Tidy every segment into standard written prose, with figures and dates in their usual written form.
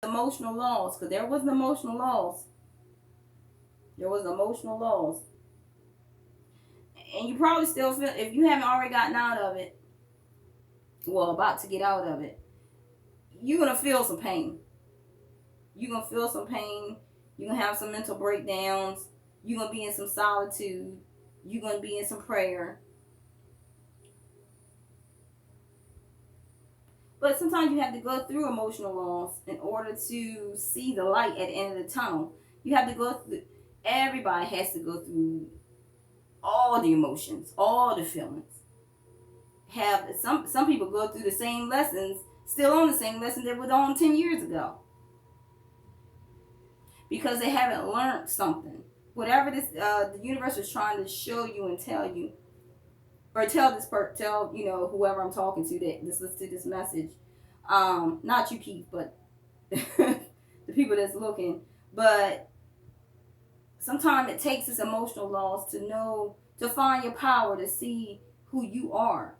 Emotional loss, because there was an emotional loss. There was emotional loss. And you probably still feel, if you haven't already gotten out of it, well, about to get out of it, you're going to feel some pain. You're going to feel some pain. You're going to have some mental breakdowns. You're going to be in some solitude. You're going to be in some prayer. But sometimes you have to go through emotional loss in order to see the light at the end of the tunnel. You have to go through, everybody has to go through all the emotions, all the feelings. Have some people go through the same lessons, still on the same lesson they were on 10 years ago. Because they haven't learned something. Whatever this the universe is trying to show you and tell you, or tell whoever I'm talking to that this listen to this message, not you Keith, but the people that's looking. But sometimes it takes this emotional loss to know, to find your power, to see who you are,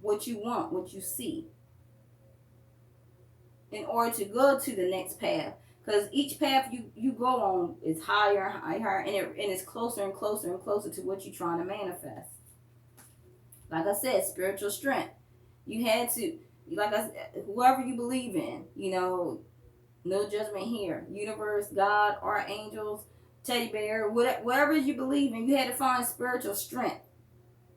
what you want, what you see, in order to go to the next path. Because each path you go on is higher and higher, and it's closer and closer and closer to what you're trying to manifest. Like I said, spiritual strength. You had to, like I said, whoever you believe in, no judgment here. Universe, God, archangels, teddy bear, whatever you believe in, you had to find spiritual strength.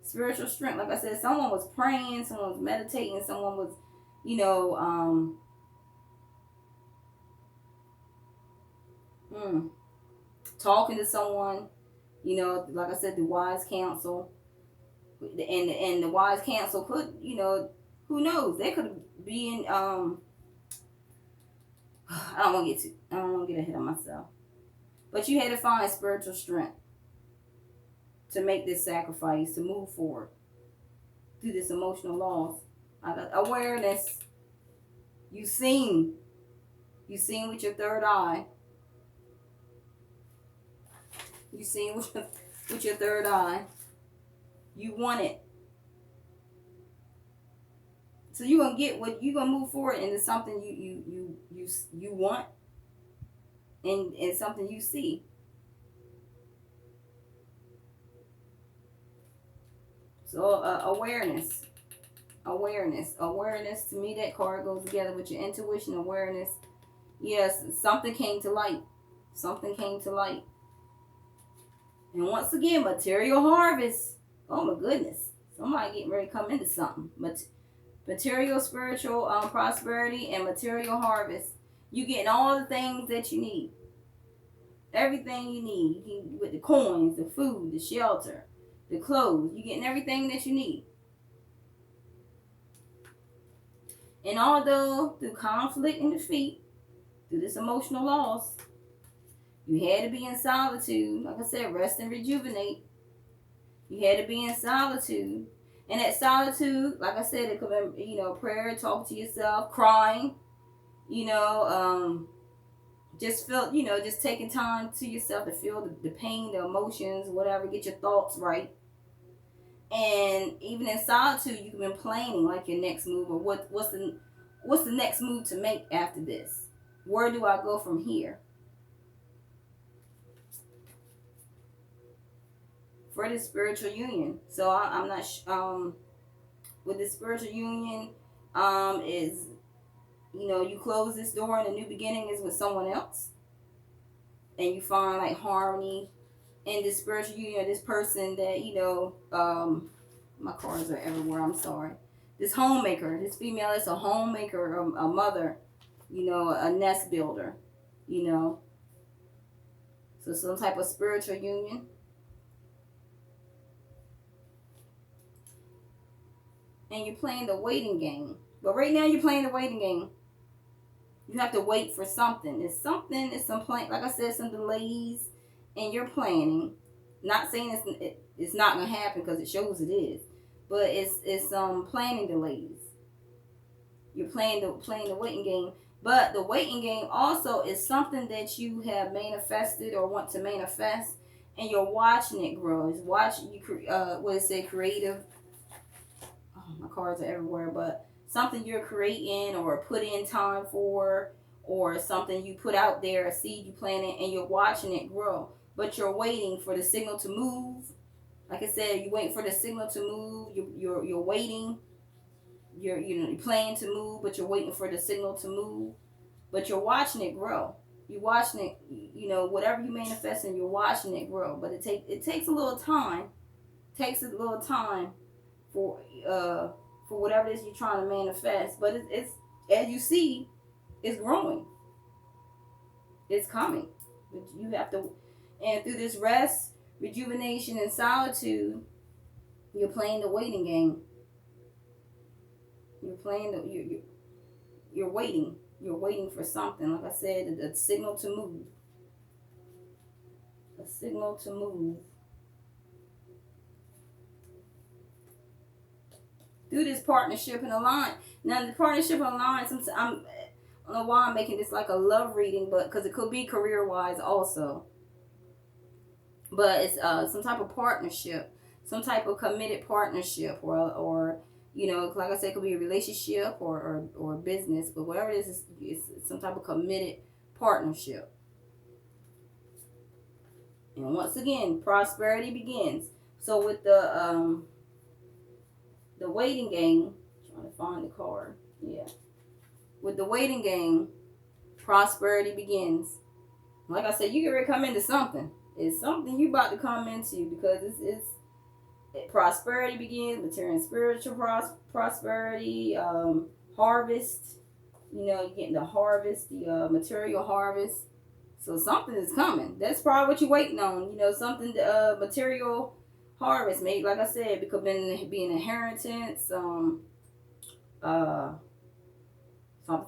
Spiritual strength. Like I said, someone was praying, someone was meditating, someone was, you know, talking to someone. Like I said, the wise counsel, and the wise counsel could, who knows? They could be in. I don't want to get ahead of myself. But you had to find spiritual strength to make this sacrifice, to move forward through this emotional loss. Awareness. You seen. You seen with your third eye. You seen with your third eye. You want it. So you're gonna get what you're gonna move forward into something you want, and something you see. So awareness. To me, that card goes together with your intuition, awareness. Yes, something came to light. Something came to light. And once again, material harvest. Oh my goodness, somebody getting ready to come into something. Material, spiritual prosperity, and material harvest. You getting all the things that you need. Everything you need. With the coins, the food, the shelter, the clothes. You getting everything that you need. And although through conflict and defeat, through this emotional loss, you had to be in solitude. Like I said, rest and rejuvenate. You had to be in solitude. And that solitude, like I said, it could be, prayer, talk to yourself, crying, just feel, just taking time to yourself to feel the pain, the emotions, whatever, get your thoughts right. And even in solitude, you've been planning like your next move, or what's the next move to make after this? Where do I go from here? For this spiritual union. So I'm not with this spiritual union is, you close this door and a new beginning is with someone else, and you find like harmony in this spiritual union, this person that my cards are everywhere, I'm sorry. This homemaker, this female is a homemaker, a mother, a nest builder, so some type of spiritual union. And you're playing the waiting game. But right now you're playing the waiting game. You have to wait for something. It's some plan. Like I said, some delays in your planning. Not saying it's not gonna happen, because it shows it is, but it's planning delays. You're playing the waiting game. But the waiting game also is something that you have manifested or want to manifest, and you're watching it grow. It's watching you. What is it? Creative. Oh, my cards are everywhere, but something you're creating or put in time for, or something you put out there, a seed you planted, and you're watching it grow. But you're waiting for the signal to move. Like I said, you're waiting for the signal to move. You're waiting. You're planning to move, but you're waiting for the signal to move. But you're watching it grow. You're watching it. Whatever you manifest, and you're watching it grow. But it takes a little time. Takes a little time for whatever it is you're trying to manifest. But it's as you see, it's growing. It's coming. But you have to, and through this rest, rejuvenation, and solitude, you're playing the waiting game. You're playing you're waiting. You're waiting for something. Like I said, a signal to move. A signal to move. Through this partnership and alliance. Now, the partnership and alliance, I don't know why I'm making this like a love reading, but because it could be career-wise also. But it's some type of partnership, some type of committed partnership, or like I said, it could be a relationship or business, but whatever it is, it's some type of committed partnership. And once again, prosperity begins. So with the waiting game, trying to find the card, yeah. With the waiting game, prosperity begins. Like I said, you get ready to come into something. It's something you about to come into, because prosperity begins, material and spiritual prosperity, harvest. You're getting the harvest, the material harvest. So something is coming. That's probably what you're waiting on. Something, material harvest. Maybe, like I said, it could be an inheritance, something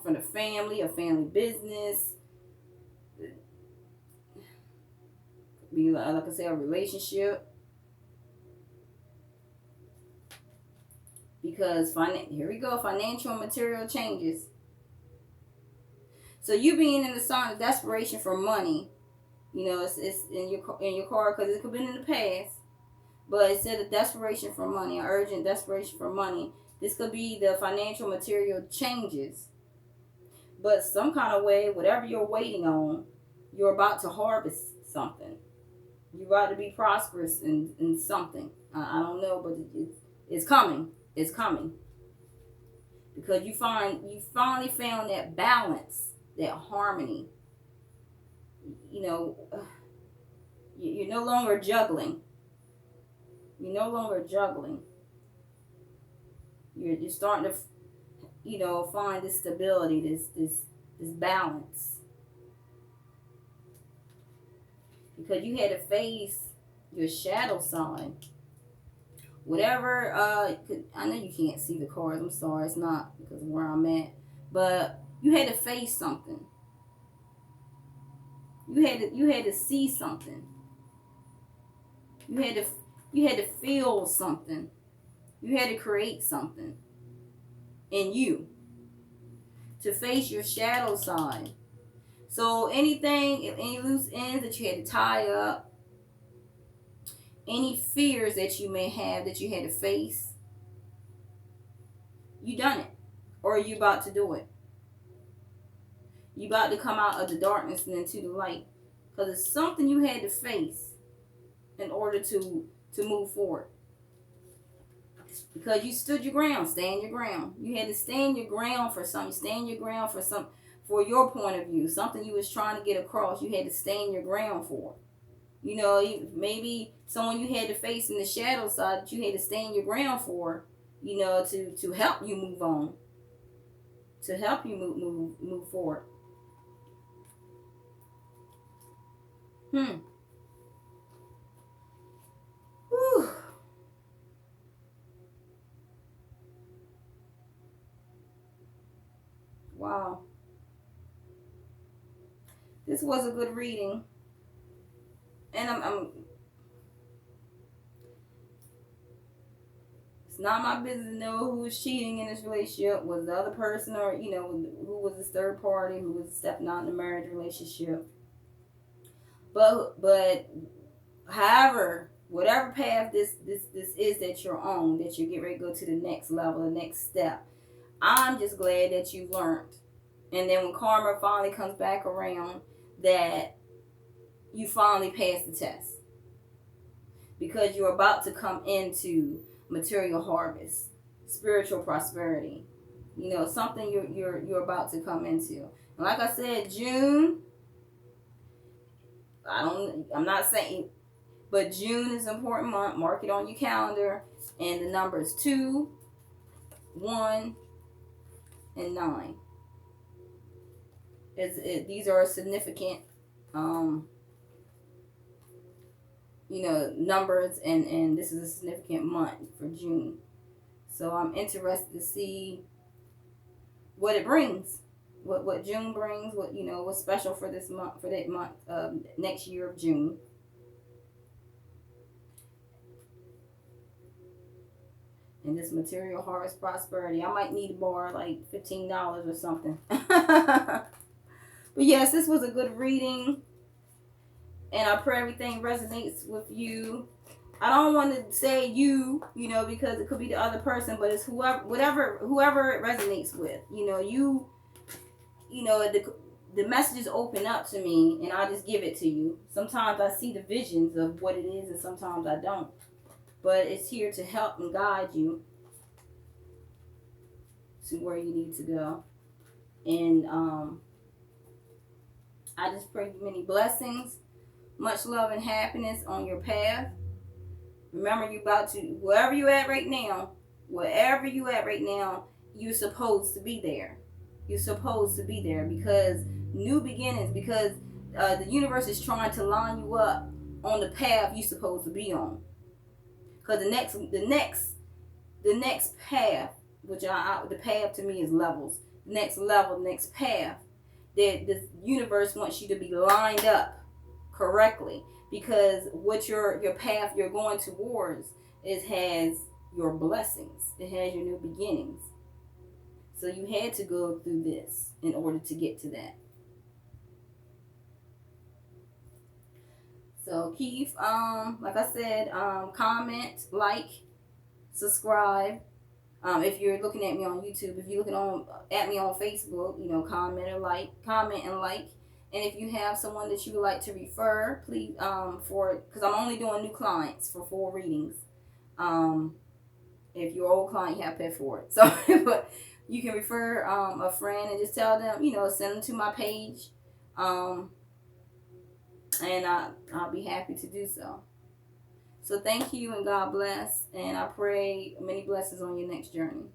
from the family, a family business. Be like I said, a relationship. Because here we go, financial and material changes. So you being in the sign of desperation for money, it's in your card, because it could have been in the past. But it said a desperation for money, an urgent desperation for money. This could be the financial material changes. But some kind of way, whatever you're waiting on, you're about to harvest something. You're about to be prosperous in something. I don't know, but it's coming. It's coming. Because you finally found that balance, that harmony. You're no longer juggling. You're no longer juggling. You're starting to, find this stability, this balance. Because you had to face your shadow sign. Whatever, I know you can't see the cards. I'm sorry, it's not because of where I'm at. But you had to face something. You had to see something. You had to feel something. You had to create something in you to face your shadow side. So any loose ends that you had to tie up, any fears that you may have that you had to face, you done it, or you about to do it. You about to come out of the darkness and into the light, because it's something you had to face in order to move forward. Because you stood your ground, stand your ground. You had to stand your ground for something. Stand your ground for your point of view, something you was trying to get across. You had to stand your ground for. Maybe someone you had to face in the shadow side that you had to stand your ground for, to help you move on, to help you move forward. Whew. Wow. This was a good reading. And it's not my business to know who was cheating in this relationship. Was the other person, or who was this third party, who was stepping out in the marriage relationship. But however, whatever path this is that you're on, that you get ready to go to the next level, the next step, I'm just glad that you learned And then when karma finally comes back around, that you finally pass the test. Because you're about to come into material harvest, spiritual prosperity. You know, something you're about to come into. And like I said, June, I'm not saying, but June is an important month. Mark it on your calendar. And the numbers 2, 1, and 9. These are significant, numbers, and this is a significant month for June. So I'm interested to see what it brings, what June brings, what's special for this month, for that month, next year of June. And this material harvest prosperity, I might need to borrow like $15 or something. But yes, this was a good reading, and I pray everything resonates with you. I don't want to say you, because it could be the other person, but it's whoever it resonates with. The messages open up to me, and I just give it to you. Sometimes I see the visions of what it is, and sometimes I don't. But it's here to help and guide you to where you need to go. And I just pray you many blessings, much love and happiness on your path. Remember, wherever you at right now, you're supposed to be there. You're supposed to be there, because new beginnings, because the universe is trying to line you up on the path you're supposed to be on. Because the next path, which the path to me is levels. Next level, next path, that the universe wants you to be lined up correctly, because what your path you're going towards has your blessings. It has your new beginnings. So you had to go through this in order to get to that. So keep, like I said, comment, like, subscribe. If you're looking at me on YouTube, if you're looking at me on Facebook, comment and like. And if you have someone that you would like to refer, please, because I'm only doing new clients for 4 readings. If you're an old client, you have to pay for it. So, but you can refer a friend and just tell them, send them to my page. And I'll be happy to do so. So thank you, and God bless. And I pray many blessings on your next journey.